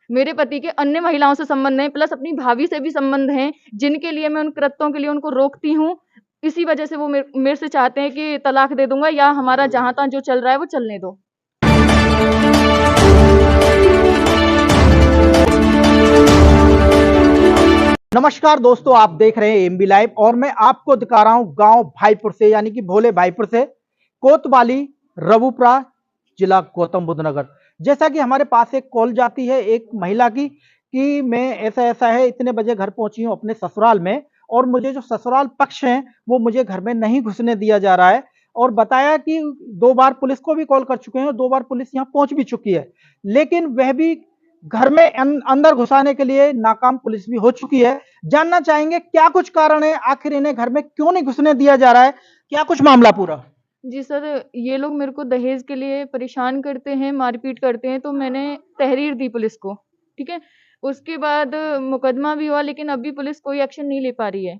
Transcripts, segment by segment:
मेरे पति के अन्य महिलाओं से संबंध है, प्लस अपनी भाभी से भी संबंध हैं, जिनके लिए मैं उन कृत्यों के लिए उनको रोकती हूँ। इसी वजह से वो मेरे से चाहते हैं कि तलाक दे दूंगा या हमारा जहां तहां जो चल रहा है वो चलने दो। नमस्कार दोस्तों, आप देख रहे हैं एमबी लाइव और मैं आपको दिखा रहा हूं गांव भाईपुर से, यानी कि भोले भाईपुर से, कोतवाली, रबुपुरा, जिला गौतम बुद्ध नगर। जैसा कि हमारे पास एक कॉल जाती है एक महिला की कि मैं ऐसा ऐसा है, इतने बजे घर पहुंची हूं अपने ससुराल में और मुझे जो ससुराल पक्ष है वो मुझे घर में नहीं घुसने दिया जा रहा है। और बताया कि 2 बार पुलिस को भी कॉल कर चुके हैं और 2 बार पुलिस यहाँ पहुंच भी चुकी है, लेकिन वह भी घर में अंदर घुसाने के लिए नाकाम पुलिस भी हो चुकी है। जानना चाहेंगे क्या कुछ कारण है, आखिर इन्हें घर में क्यों नहीं घुसने दिया जा रहा है, क्या कुछ मामला पूरा। जी सर, ये लोग मेरे को दहेज के लिए परेशान करते हैं, मारपीट करते हैं, तो मैंने तहरीर दी पुलिस को। ठीक है, उसके बाद मुकदमा भी हुआ, लेकिन अभी पुलिस कोई एक्शन नहीं ले पा रही है।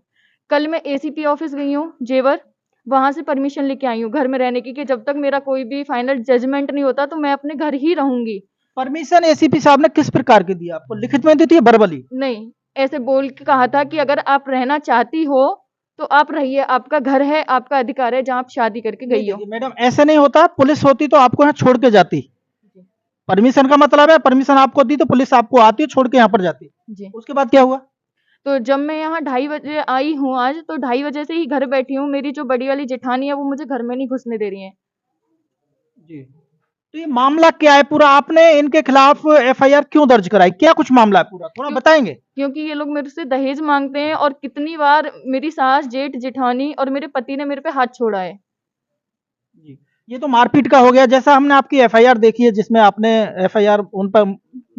कल मैं एसीपी ऑफिस गई हूँ जेवर, वहां से परमिशन लेके आई हूँ घर में रहने की, कि जब तक मेरा कोई भी फाइनल जजमेंट नहीं होता तो मैं अपने घर ही रहूंगी। परमिशन एसीपी साहब ने किस प्रकार की दी आपको, लिखित में दी थी या वर्बली। नहीं, ऐसे बोल के कहा था कि अगर आप रहना चाहती हो तो आप रहिए, आपका घर है, आपका अधिकार है, जहाँ आप शादी करके गई हो। मैडम ऐसे नहीं होता, पुलिस होती तो आपको यहाँ छोड़ के जाती। परमिशन का मतलब है परमिशन आपको दी तो पुलिस आपको आती है, छोड़ के यहाँ पर जाती। जी, उसके बाद क्या हुआ। तो जब मैं यहाँ 2:30 बजे आई हूँ आज, तो 2:30 बजे से ही घर बैठी हूँ। मेरी जो बड़ी वाली जेठानी है वो मुझे घर में नहीं घुसने दे रही है। जी, तो ये मामला क्या है पूरा, आपने इनके खिलाफ एफआईआर क्यों दर्ज कराई, क्या कुछ मामला है पूरा, थोड़ा बताएंगे। क्योंकि ये लोग मेरे से दहेज मांगते हैं, और कितनी बार मेरी सास, जेठ, जेठानी और मेरे पति ने मेरे पे हाथ छोड़ा है। जी, ये तो मारपीट का हो गया। जैसा हमने आपकी एफआईआर देखी है जिसमें आपने एफआईआर उन पर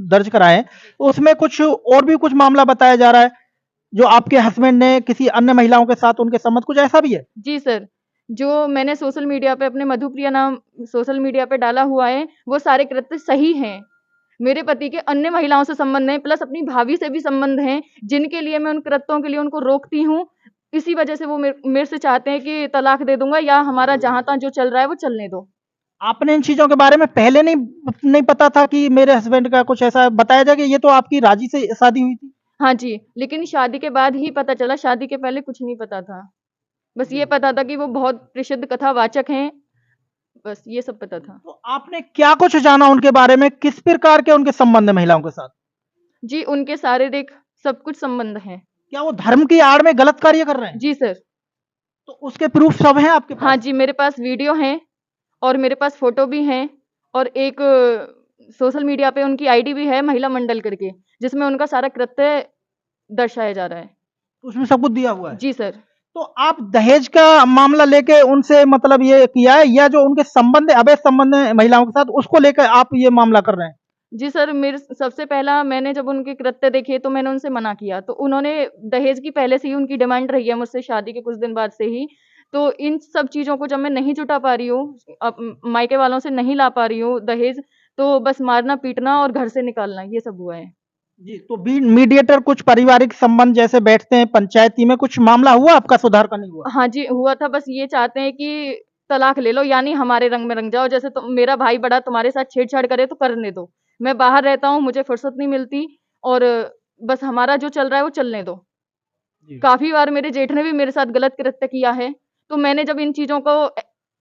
दर्ज कराए हैं, उसमें कुछ और भी कुछ मामला बताया जा रहा है, जो आपके हस्बैंड ने किसी अन्य महिलाओं के साथ उनके संबंध, कुछ ऐसा भी है। जी सर, जो मैंने सोशल मीडिया पे अपने मधुप्रिया नाम सोशल मीडिया पे डाला हुआ है, वो सारे कृत्य सही हैं। मेरे पति के अन्य महिलाओं से संबंध है, प्लस अपनी भाभी से भी संबंध हैं, जिनके लिए मैं उन कृत्यों के लिए उनको रोकती हूँ। इसी वजह से वो मेरे से चाहते हैं कि तलाक दे दूंगा या हमारा जहां तहां जो चल रहा है वो चलने दो। आपने इन चीजों के बारे में पहले नहीं पता था कि मेरे हस्बैंड का कुछ ऐसा बताया जाए कि ये तो आपकी राजी से शादी हुई थी। हाँ जी, लेकिन शादी के बाद ही पता चला, शादी के पहले कुछ नहीं पता था। बस जी, ये पता था कि वो बहुत प्रसिद्ध कथावाचक हैं, बस ये सब पता था। तो आपने क्या कुछ जाना उनके बारे में, किस प्रकार के उनके संबंध है महिलाओं के साथ। जी, उनके शारीरिक सब कुछ संबंध हैं। क्या वो धर्म की आड़ में गलत कार्य कर रहे हैं। जी सर। तो उसके प्रूफ सब हैं आपके हाँ पास। जी, मेरे पास वीडियो हैं और मेरे पास फोटो भी हैं, और एक सोशल मीडिया पे उनकी आईडी भी है, महिला मंडल करके, जिसमें उनका सारा कृत्य दर्शाया जा रहा है। तो उसमें सब कुछ दिया हुआ है। जी सर। तो आप दहेज का मामला लेके उनसे मतलब ये किया है, या जो उनके संबंध है, अवैध संबंध है महिलाओं के साथ, उसको लेकर आप ये मामला कर रहे हैं। जी सर, मेरे सबसे पहला मैंने जब उनके कृत्य देखे तो मैंने उनसे मना किया, तो उन्होंने दहेज की पहले से ही उनकी डिमांड रही है मुझसे, शादी के कुछ दिन बाद से ही। तो इन सब चीज़ों को जब मैं नहीं जुटा पा रही हूँ, मायके वालों से नहीं ला पा रही हूँ दहेज, तो बस मारना पीटना और घर से निकालना, ये सब हुआ है। जी, तो बी मीडिएटर कुछ पारिवारिक संबंध जैसे बैठते हैं पंचायती में, कुछ मामला हुआ आपका, सुधार का नहीं हुआ। हाँ जी, हुआ था। बस ये चाहते हैं कि तलाक ले लो, यानी हमारे रंग में रंग जाओ। जैसे तुम, मेरा भाई बड़ा तुम्हारे साथ छेड़छाड़ करे तो करने दो। मैं बाहर रहता हूँ, मुझे फुर्सत नहीं मिलती, और बस हमारा जो चल रहा है वो चलने दो। जी, काफ़ी बार मेरे जेठ ने भी मेरे साथ गलत कृत्य किया है, तो मैंने जब इन चीज़ों को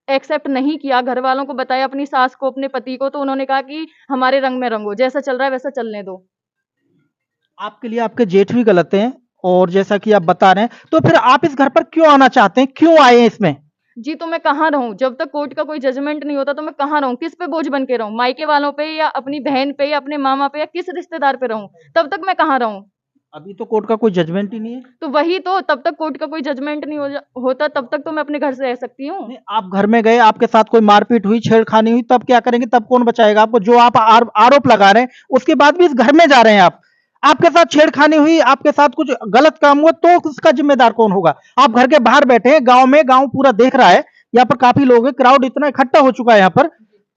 एक्सेप्ट नहीं किया, घर वालों को बताया, अपनी सास को, अपने पति को, तो उन्होंने कहा कि हमारे रंग में रंगो, जैसा चल रहा है वैसा चलने दो। आपके लिए आपके जेठ भी गलत हैं, और जैसा कि आप बता रहे हैं, तो फिर आप इस घर पर क्यों आना चाहते हैं, क्यों आए हैं इसमें। जी, तो मैं कहाँ रहूँ? जब तक कोर्ट का कोई जजमेंट नहीं होता तो मैं कहाँ रहूँ? किस पे बोझ बन के रहूँ? मायके वालों पे, या अपनी बहन पे, या अपने मामा पे, या किस रिश्तेदार पे रहूँ? तब तक मैं कहाँ रहूँ? अभी तो कोर्ट का कोई जजमेंट ही नहीं है। तो वही तो, तब तक कोर्ट का कोई जजमेंट नहीं होता, तब तक तो मैं अपने घर से रह सकती हूँ। नहीं, आप घर में गए, आपके साथ कोई मारपीट हुई, छेड़खानी हुई, तब क्या करेंगे, तब कौन बचाएगा आपको, जो आप आरोप लगा रहे हैं उसके बाद भी इस घर में जा रहे हैं आप। आपके साथ छेड़खानी हुई, आपके साथ कुछ गलत काम हुआ, तो उसका जिम्मेदार कौन होगा। आप घर के बाहर बैठे हैं, गांव में, गांव पूरा देख रहा है, यहाँ पर काफी लोग हैं, क्राउड इतना इकट्ठा हो चुका है यहाँ पर,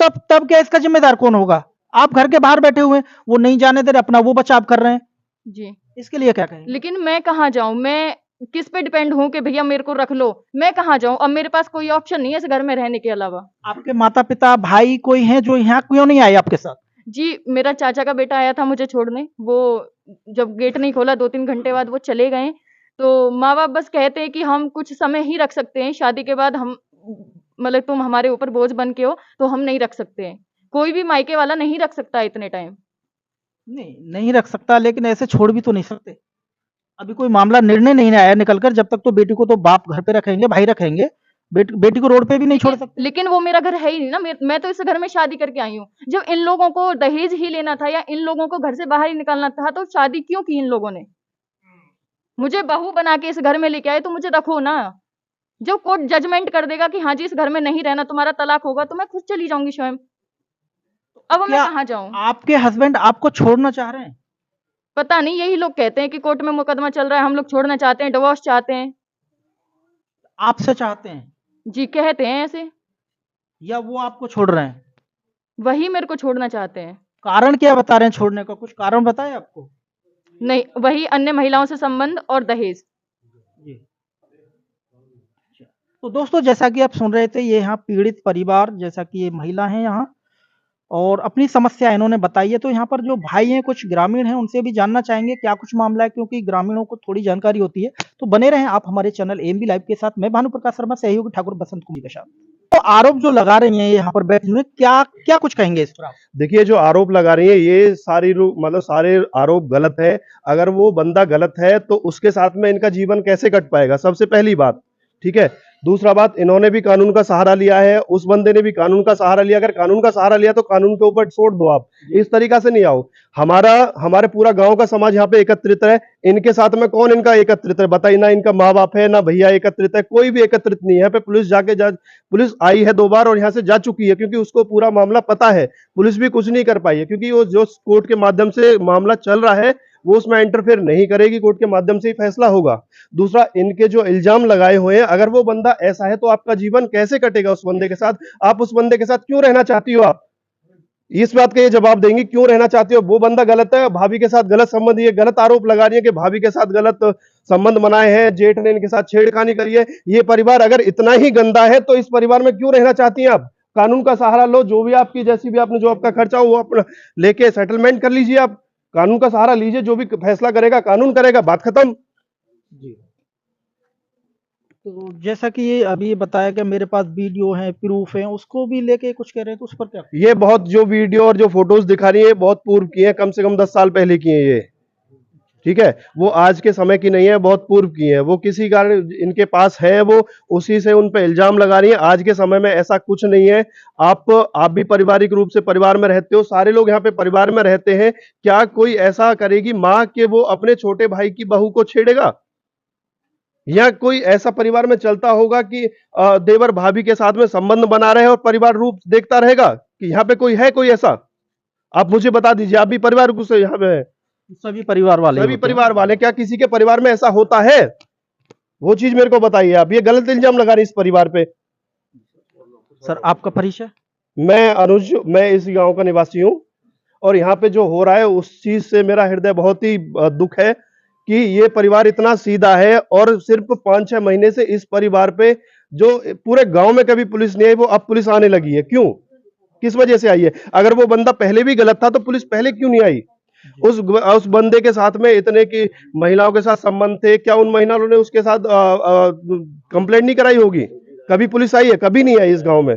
तब तब क्या इसका जिम्मेदार कौन होगा। आप घर के बाहर बैठे हुए हैं, वो नहीं जाने दे रहे, अपना वो बचाव कर रहे हैं, जी। इसके लिए क्या कहेंगे। लेकिन मैं कहाँ जाऊँ? मैं किस पे डिपेंड हूँ कि भैया मेरे को रख लो? मैं कहाँ जाऊँ? अब मेरे पास कोई ऑप्शन नहीं है इस घर में रहने के अलावा। आपके माता पिता भाई कोई हैं जो यहाँ क्यों नहीं आए आपके साथ। जी, मेरा चाचा का बेटा आया था मुझे छोड़ने, वो जब गेट नहीं खोला 2-3 घंटे बाद वो चले गए, तो माँ-बाप बस कहते हैं कि हम कुछ समय ही रख सकते हैं, शादी के बाद हम मतलब तुम हमारे ऊपर बोझ बन के हो, तो हम नहीं रख सकते हैं। कोई भी मायके वाला नहीं रख सकता इतने टाइम। नहीं, नहीं रख सकता, लेकिन ऐसे छोड़ भी तो नहीं सकते। अभी कोई मामला निर्णय नहीं आया निकल कर, जब तक तो बेटी को तो बाप घर पे रखेंगे, भाई रखेंगे। बेटी को रोड पे भी नहीं छोड़ सकते। लेकिन वो मेरा घर है ही नहीं ना, मैं तो इस घर में शादी करके आई हूँ। जब इन लोगों को दहेज ही लेना था या इन लोगों को घर से बाहर ही निकालना था, तो शादी क्यों की इन लोगों ने? मुझे बहू बना के इस घर में लेके आए तो मुझे रखो ना। जो कोर्ट जजमेंट कर देगा कि हाँ जी इस घर में नहीं रहना, तुम्हारा तलाक होगा, तो मैं खुद चली जाऊंगी स्वयं। अब मैं क्या कहाँ जाऊं? आपके हस्बैंड आपको छोड़ना चाह रहे हैं? पता नहीं, यही लोग कहते हैं कि कोर्ट में मुकदमा चल रहा है, हम लोग छोड़ना चाहते हैं, डिवोर्स चाहते हैं। आपसे चाहते हैं जी, कहते हैं ऐसे। या वो आपको छोड़ रहे हैं? वही मेरे को छोड़ना चाहते हैं। कारण क्या बता रहे हैं छोड़ने का? कुछ कारण बताए आपको? नहीं, वही अन्य महिलाओं से संबंध और दहेज। जी। तो दोस्तों, जैसा कि आप सुन रहे थे, ये यहाँ पीड़ित परिवार, जैसा कि ये महिला है यहाँ, और अपनी समस्या इन्होंने बताई है। तो यहाँ पर जो भाई हैं, कुछ ग्रामीण हैं, उनसे भी जानना चाहेंगे क्या कुछ मामला है, क्योंकि ग्रामीणों को थोड़ी जानकारी होती है। तो बने रहें आप हमारे चैनल एएमबी लाइव के साथ। मैं भानु प्रकाश शर्मा, सहयोगी ठाकुर बसंत कुमार के साथ। तो आरोप जो लगा रही हैं यहाँ पर बैठे हुए, क्या क्या कुछ कहेंगे इस पर आप? देखिए, जो आरोप लगा रही है ये मतलब सारे आरोप गलत है। अगर वो बंदा गलत है तो उसके साथ में इनका जीवन कैसे कट पाएगा, सबसे पहली बात। ठीक है, दूसरा बात, इन्होंने भी कानून का सहारा लिया है, उस बंदे ने भी कानून का सहारा लिया। अगर कानून का सहारा लिया तो कानून के ऊपर छोड़ दो आप, इस तरीका से नहीं आओ। हमारे पूरा गांव का समाज यहाँ पे एकत्रित है। इनके साथ में कौन इनका एकत्रित है बताइए? ना इनका माँ बाप है, ना भैया एकत्रित है, कोई भी एकत्रित नहीं है। यहाँ पे पुलिस आई है 2 बार और यहाँ से जा चुकी है, क्योंकि उसको पूरा मामला पता है। पुलिस भी कुछ नहीं कर पाई है, क्योंकि वो जो कोर्ट के माध्यम से मामला चल रहा है वो उसमें इंटरफेयर नहीं करेगी, कोर्ट के माध्यम से ही फैसला होगा। दूसरा, इनके जो इल्जाम लगाए हुए हैं, अगर वो बंदा ऐसा है तो आपका जीवन कैसे कटेगा उस बंदे के साथ? आप उस बंदे के साथ क्यों रहना चाहती हो? आप इस बात का ये जवाब देंगी, क्यों रहना चाहती हो? वो बंदा गलत है, भाभी के साथ गलत संबंध, ये गलत आरोप लगा रही है कि भाभी के साथ गलत संबंध बनाए हैं, जेठ ने इनके साथ छेड़खानी करी है। ये परिवार अगर इतना ही गंदा है तो इस परिवार में क्यों रहना चाहती हैं आप? कानून का सहारा लो, जो भी आपकी, जैसी भी आपने जो आपका खर्चा हो वो अपना लेके सेटलमेंट कर लीजिए। आप कानून का सहारा लीजिए, जो भी फैसला करेगा कानून करेगा, बात खत्म। जी। तो जैसा कि ये अभी बताया कि मेरे पास वीडियो है, प्रूफ है, उसको भी लेके कुछ कह रहे हैं, तो उस पर क्या? ये बहुत, जो वीडियो और जो फोटोज दिखा रही है बहुत पूर्व की है, कम से कम 10 साल पहले की है ये। ठीक है, वो आज के समय की नहीं है, बहुत पूर्व की है। वो किसी कारण इनके पास है, वो उसी से उन पे इल्जाम लगा रही है। आज के समय में ऐसा कुछ नहीं है। आप भी पारिवारिक रूप से परिवार में रहते हो, सारे लोग यहाँ पे परिवार में रहते हैं। क्या कोई ऐसा करेगी माँ कि वो अपने छोटे भाई की बहू को छेड़ेगा? या कोई ऐसा परिवार में चलता होगा कि देवर भाभी के साथ में संबंध बना रहे और परिवार रूप देखता रहेगा कि यहाँ पे कोई है, कोई ऐसा? आप मुझे बता दीजिए, आप भी परिवार से यहाँ पे सभी परिवार वाले सभी होते हैं। परिवार वाले, क्या किसी के परिवार में ऐसा होता है? वो चीज मेरे को बताइए। आप ये गलत इल्जाम लगा रहे इस परिवार पे। सर, आपका परिचय? मैं अनुज, मैं इस गांव का निवासी हूं और यहाँ पे जो हो रहा है उस चीज से मेरा हृदय बहुत ही दुख है कि ये परिवार इतना सीधा है और सिर्फ 5-6 महीने से इस परिवार पे, जो पूरे गांव में कभी पुलिस नहीं आई, वो अब पुलिस आने लगी है। क्यों, किस वजह से आई है? अगर वो बंदा पहले भी गलत था तो पुलिस पहले क्यों नहीं आई? उस बंदे के साथ में इतने की महिलाओं के साथ संबंध थे, क्या उन महिलाओं ने उसके साथ कंप्लेंट नहीं कराई होगी? कभी पुलिस आई है? कभी नहीं आई इस गांव में,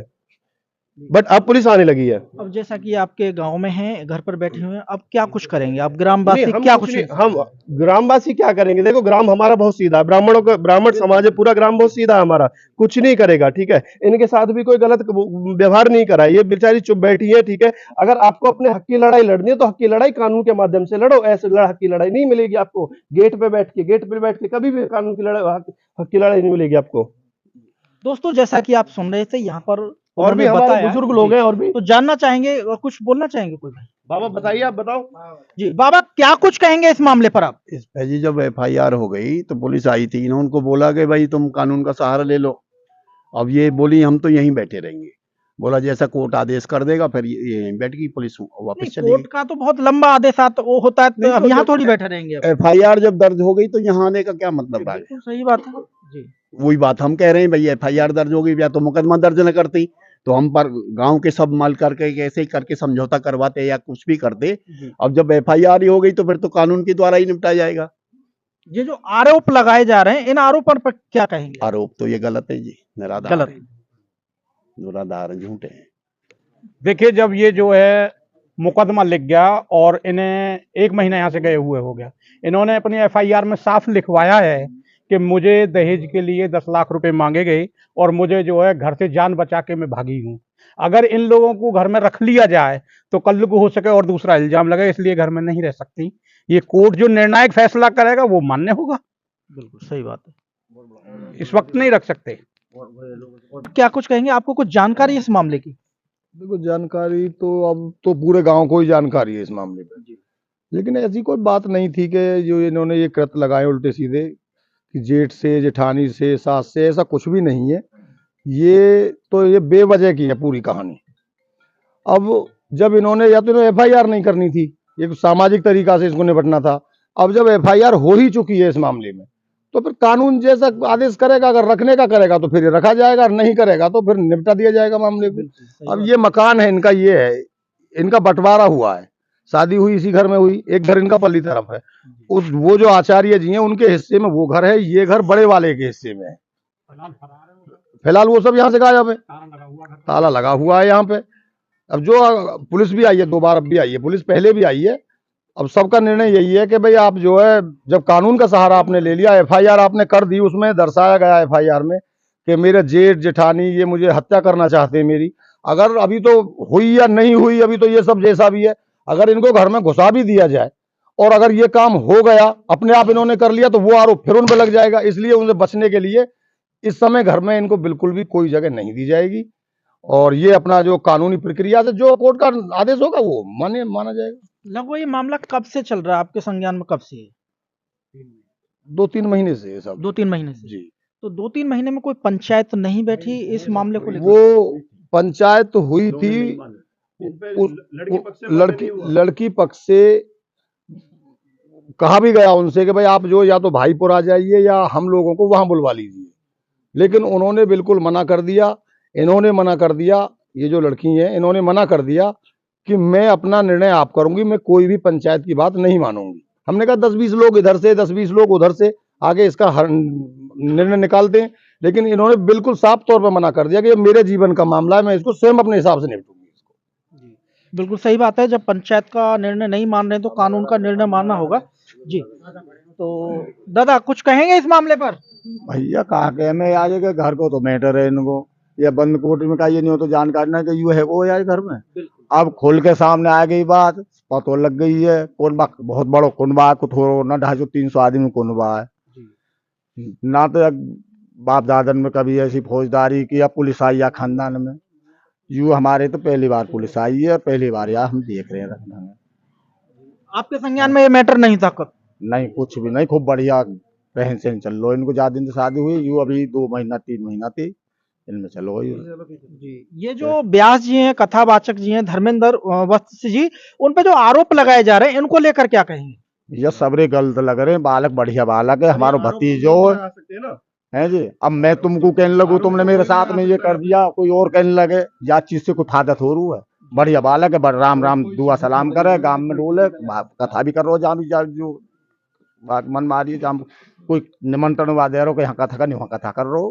बट अब पुलिस आने लगी है। अब जैसा कि आपके गांव में हैं, घर पर बैठे हुए हैं, अब क्या कुछ करेंगे आप ग्रामवासी? हम क्या कुछ कुछ नहीं, हम ग्रामवासी क्या करेंगे? देखो, ग्राम हमारा बहुत सीधा है, ब्राह्मण समाज है, पूरा ग्राम बहुत सीधा है हमारा, कुछ नहीं करेगा। ठीक है, इनके साथ भी कोई गलत व्यवहार नहीं करा, ये बेचारी चुप बैठी है। ठीक है, अगर आपको अपने हक की लड़ाई लड़नी है तो हक की लड़ाई कानून के माध्यम से लड़ो। ऐसे हक की लड़ाई नहीं मिलेगी आपको गेट पे बैठ के कभी भी कानून की लड़ाई, हक की लड़ाई नहीं मिलेगी आपको। दोस्तों, जैसा कि आप सुन रहे थे, यहाँ पर और भी हमारे बुजुर्ग लोग हैं, और भी तो जानना चाहेंगे और कुछ बोलना चाहेंगे कोई भाई? बाबा बताइए, आप बताओ जी बाबा, क्या कुछ कहेंगे इस मामले पर आप? इस पे जी जब एफआईआर हो गई तो पुलिस आई थी, इन्होंने उनको बोला कि भाई तुम कानून का सहारा ले लो। अब ये बोली हम तो यहीं बैठे रहेंगे। बोला जैसा कोर्ट आदेश कर देगा, फिर ये यहीं बैठ गई, पुलिस वापस चली कोर्ट का तो बहुत लंबा आदेश आता वो होता है, तो अब यहाँ थोड़ी बैठे रहेंगे अब। एफआईआर जब दर्ज हो गई तो यहाँ आने का क्या मतलब है? बिल्कुल सही बात है जी। वही बात हम कह रहे हैं, भाई एफआईआर दर्ज हो गई, या तो मुकदमा दर्ज न करती, तो हम पर गांव के सब माल करके ऐसे ही करके समझौता करवाते या कुछ भी करते। अब जब FIR ही हो गई तो फिर तो कानून के द्वारा ही निपटा जाएगा। ये जो आरोप लगाए जा रहे हैं, इन आरोपों पर क्या कहेंगे? आरोप तो ये गलत है जी, निराधार गलत। है, निराधार झूठे हैं। देखिए, जब ये जो है मुकदमा लिख गया और इन्हें 1 महीना यहाँ से गए हुए हो गया, इन्होंने अपनी FIR में साफ लिखवाया है कि मुझे दहेज के लिए 10 लाख रुपए मांगे गए और मुझे जो है घर से जान बचा के मैं भागी हूँ। अगर इन लोगों को घर में रख लिया जाए तो कल को हो सके और दूसरा इल्जाम लगे, इसलिए घर में नहीं रह सकती। ये कोर्ट जो निर्णायक फैसला करेगा वो मान्य होगा। बिल्कुल सही बात है। इस वक्त नहीं रख सकते। क्या कुछ कहेंगे? आपको कुछ जानकारी है इस मामले की? देखो, जानकारी तो अब तो पूरे गांव को ही जानकारी है इस मामले में, लेकिन ऐसी कोई बात नहीं थी कि जो इन्होंने ये कृत लगाए उल्टे सीधे कि जेठ से, जेठानी से, सास से, ऐसा कुछ भी नहीं है। ये बेवजह की है पूरी कहानी। अब जब इन्होंने या तो इन्होंने FIR नहीं करनी थी, एक सामाजिक तरीका से इसको निपटना था। अब जब FIR हो ही चुकी है इस मामले में, तो फिर कानून जैसा आदेश करेगा, अगर रखने का करेगा तो फिर रखा जाएगा, और नहीं करेगा तो फिर निपटा दिया जाएगा मामले को। अब ये मकान है इनका, ये है इनका बंटवारा हुआ है, शादी हुई इसी घर में हुई, एक घर इनका पल्ली तरफ है, वो जो आचार्य जी हैं उनके हिस्से में वो घर है, ये घर बड़े वाले के हिस्से में है। फिलहाल वो सब यहाँ से गायब है, ताला लगा हुआ है यहाँ पे। अब जो पुलिस भी आई है 2 बार, अब भी आई है पुलिस, पहले भी आई है। अब सबका निर्णय यही है कि भाई आप जो है, जब कानून का सहारा आपने ले लिया, FIR आपने कर दी, उसमें दर्शाया गया FIR में कि मेरे जेठ जेठानी ये मुझे हत्या करना चाहते हैं मेरी। अगर अभी तो हुई या नहीं हुई, अभी तो ये सब जैसा भी है, अगर इनको घर में घुसा भी दिया जाए और अगर ये काम हो गया, अपने आप इन्होंने कर लिया, तो वो आरोप फिर उन पर लग जाएगा। इसलिए उनसे बचने के लिए इस समय घर में इनको बिल्कुल भी कोई जगह नहीं दी जाएगी, और ये अपना जो कानूनी प्रक्रिया से जो कोर्ट का आदेश होगा वो माना जाएगा। लगभग ये मामला कब से चल रहा है आपके संज्ञान में? कब से है? 2-3 महीने से है सब। 2-3 महीने से। जी। तो 2-3 महीने में कोई पंचायत नहीं बैठी इस मामले को लेकर? वो पंचायत हुई थी, लड़की पक्ष से कहा भी गया उनसे कि भाई आप जो या तो भाईपुर आ जाइए या हम लोगों को वहां बुलवा लीजिए, लेकिन उन्होंने बिल्कुल मना कर दिया। इन्होंने मना कर दिया, ये जो लड़की है इन्होंने मना कर दिया कि मैं अपना निर्णय आप करूंगी, मैं कोई भी पंचायत की बात नहीं मानूंगी। हमने कहा 10-20 लोग इधर से, 10-20 लोग उधर से आगे इसका निर्णय निकालते हैं, लेकिन इन्होंने बिल्कुल साफ तौर पर मना कर दिया कि ये मेरे जीवन का मामला है, मैं इसको स्वयं अपने हिसाब से निपटूंगी इसको। बिल्कुल सही बात है। जब पंचायत का निर्णय नहीं मान रहे तो कानून का निर्णय मानना होगा। जी, तो दादा कुछ कहेंगे इस मामले पर? भैया कहा के मैं आज के घर को तो मैटर है इनको, ये बंद कोर्ट में का ये नहीं हो तो जानकारी ना कि यू है वो यार घर में। अब खुल के सामने आ गई बात, पतो लग गई है। कुनबा बहुत बड़ो कुनबा है, कुछ ना 250-300 आदमी कुनबा है ना। तो बाप दादन में कभी ऐसी फौजदारी की या पुलिस आई या खानदान में, यू हमारे तो पहली बार पुलिस आई है, पहली बार यार हम देख रहे हैं। आपके संज्ञान में ये मैटर नहीं था कब? नहीं, कुछ भी नहीं, खूब बढ़िया रहन सहन चल लो। इनको ज्यादा दिन से शादी हुई, यू अभी 2 महीना 3 महीना थी, इनमें चलो जी। ये जो व्यास जी हैं, कथावाचक जी हैं, धर्मेंद्र वत्स जी, उन पे जो आरोप लगाए जा रहे हैं इनको लेकर क्या कहेंगे? ये सबरे गलत लग रहे हैं। बालक बढ़िया बालक है, हमारा भतीजो है जी। अब मैं तुमको कहने लगू तुमने मेरे साथ में ये कर दिया, कोई और कहने लगे, या चीज से कुछ आदत हो रू है। बढ़िया बालक है, बड़ राम राम दुआ सलाम करे, गांव में डोले, कथा भी कर रो, जहाँ जो बात मन मारी, जहाँ कोई निमंत्रण हुआ दे रहो, यहाँ कथा कर, वहाँ कथा कर रो।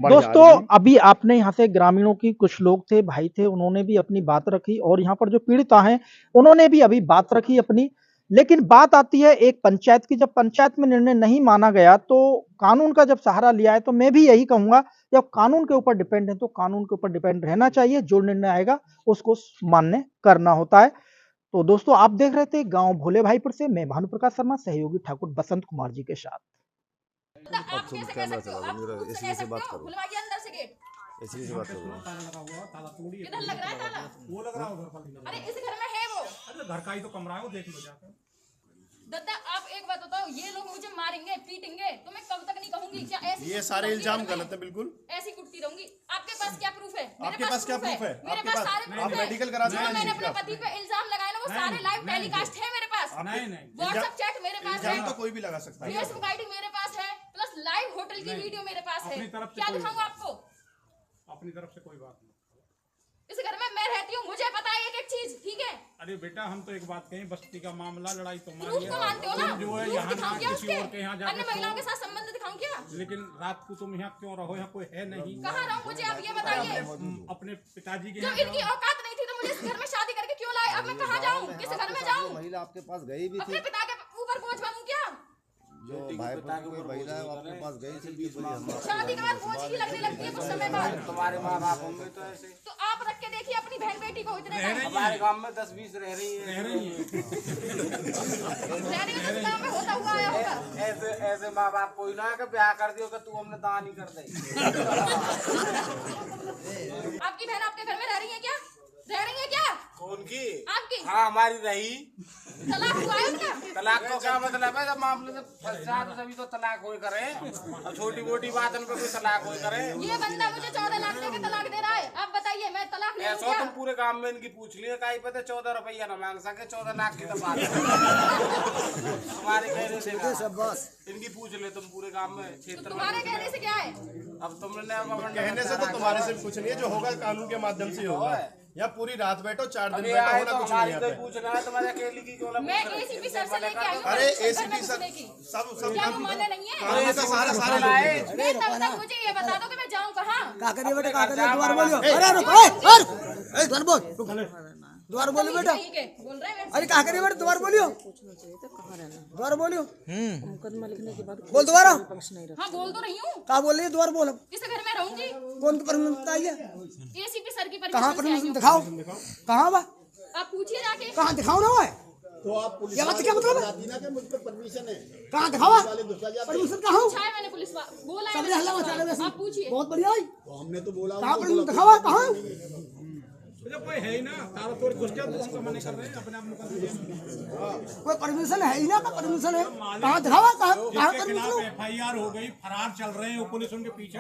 दोस्तों, अभी आपने यहाँ से ग्रामीणों की कुछ लोग थे, भाई थे, उन्होंने भी अपनी बात रखी, और यहाँ पर जो पीड़िता हैं उन्होंने भी अभी बात रखी अपनी। लेकिन बात आती है एक पंचायत की। जब पंचायत में निर्णय नहीं माना गया तो कानून का जब सहारा लिया है, तो मैं भी यही कहूंगा, जब कानून के ऊपर डिपेंड है तो कानून के ऊपर डिपेंड रहना चाहिए। जो निर्णय आएगा उसको मान्य करना होता है। तो दोस्तों, आप देख रहे थे गांव भोले भाईपुर से मैं भानुप्रकाश शर्मा, सहयोगी ठाकुर बसंत कुमार जी के साथ। आप कैसे कह सकते हो? आप खुद से कह सकते हो, खुलवाइए अंदर से गेट। इसी से बात कर रहा हूँ। किधर लग रहा है ताला? वो लग रहा है घर पर। अरे इस घर में है वो। अरे घर का ही तो कमरा है, वो देख लो जाकर। दादा आप एक बात बताओ, ये लोग मुझे मारेंगे पीटेंगे तो मैं कब तक नहीं कहूंगी क्या ऐसी? ये सारे इल्जाम गलत है, बिल्कुल ऐसी कुटती रहूंगी। आपके पास क्या प्रूफ है? आपके पास क्या प्रूफ है? मेरे पास सारे आप प्रूफ है। मेडिकल करा जो मैंने अपने पति पे इल्जाम लगाए ना, वो सारे लाइव टेलीकास्ट है मेरे पास। व्हाट्सएप चैट मेरे पास है, इल्जाम तो कोई भी लगा सकता है। फेसबुक आईडी मेरे पास है, प्लस लाइव होटल की वीडियो मेरे पास है। क्या दिखाऊं आपको? अपनी तरफ से कोई बात नहीं। इस घर में मैं रहती हूँ, मुझे पता है एक एक चीज, ठीक है। अरे बेटा हम तो एक बात कहें, बस्ती का मामला, लड़ाई तो प्रूफ को मानते हो ना, तुम जो है प्रूफ यहाँ दिखाऊं ना क्या किसी उसके, और के यहाँ अन्य जाके महिलाओं सो। के साथ संबंध दिखाऊं क्या? लेकिन रात को तुम यहाँ क्यों रहो, यहाँ कोई है नहीं? कहाँ रहूं मुझे आप ये बताइए। अपने पिताजी के जब यहाँ इनकी औकात नहीं थी तो मुझे इस घर में शादी करके क्यों लाए? अब मैं कहाँ जाऊँ, किस घर में जाऊँ? महिला आपके पास गई भी अपने थी, पिता के ऊपर बोझ बनूं क्या? जो भाई कोई महिला है वो आपके पास गई थी कि बोली हम शादी के बाद बोझ ही लगने लगती है कुछ समय बाद। तुम्हारे माँ बाप होंगे तो ऐसे तो आप रख के देखिए अपनी बहन बेटी को इतने टाइम। हमारे गांव में 10-20 रह रही है। रहने का तो गाँव में होता हुआ आया होगा। ऐसे ऐसे माँ बाप कोई ना है कि ब्याह कर दियो कि तू हमने दान ही कर दे। आपकी बहन आपके घर में रह रही है क्या? रह रही है क्या? कौन की? आपकी? हाँ हमारी रही। तलाक हुआ है उनका? तलाक को क्या मतलब है? जब मामले से फंसा तो सभी तो तलाक होए करे। अब छोटी मोटी बातों पे कोई तलाक होए करे। ये बंदा मुझे 14 लाख देके तलाक दे रहा है। आप बताइए मैं तलाक ले लूं ऐसा क्या? तुम पूरे गांव में इनकी पूछ लिए, काई पता 14 रुपया न मांग सके, 14 लाख की तो बात है। तुम्हारे कहने से इनकी पूछ ले तुम पूरे गांव में, तो क्षेत्र में। तुम्हारे कहने से क्या है? अब तुमने कहने से तो तुम्हारे से कुछ नहीं है, जो होगा कानून के माध्यम से ही होगा। या पूरी रात बैठो, 4 दिन बैठो, होना कुछ नहीं है। पूछना है तुम्हारे अकेली की क्यों ना मैं एसीपी सर से लेके आई हूँ। अरे घर में एसीपी सर घुसने की। सब क्या वो माने नहीं है? ये तो सारे सारे नहीं, तब तक मुझे ये बता दो कि मैं जाऊँ कहाँ? द्वार बोलियो। द्वार बोलो बेटा। ठीक है, बोल रहे हैं। अरे क्या करिए बेटा, दोबारा बोलियो, दोबारा बोलियो, मुकदमा लिखने के बाद बोल दोबारा। हाँ बोल तो रही हूँ। क्या बोल रही है, दोबारा बोलो। किस घर में रहूंगी? कौन की परमिशन बताइए, एसीपी सर की कहाँ परमिशन से आई परमिशन हूँ। दिखाओ, कहाँ बा, आप पूछिए जाके। कहाँ दिखाओ ना है, तो आप पुलिस ये बात क्या मतलब है, ना मुझ पर परमिशन है, कहाँ दिखावा परमिशन, कहाँ पूछा है मैंने पुलिस बोला है। सबने हल्ला मचा लिया वैसे। आप पूछिए। बहुत बढ़िया है, तो हमने तो बोला कहाँ परमिशन दिखावा, कहाँ कोई है ही ना, ताला तोड़ घुस गया तो उसको मना कर रहे हैं अपने आप कोई परमिशन है ही ना, का परमिशन है, कहाँ दिखावा, कहाँ के परमिशन खिलाफ FIR हो गई, फरार चल रहे हैं, वो पुलिस उनके पीछे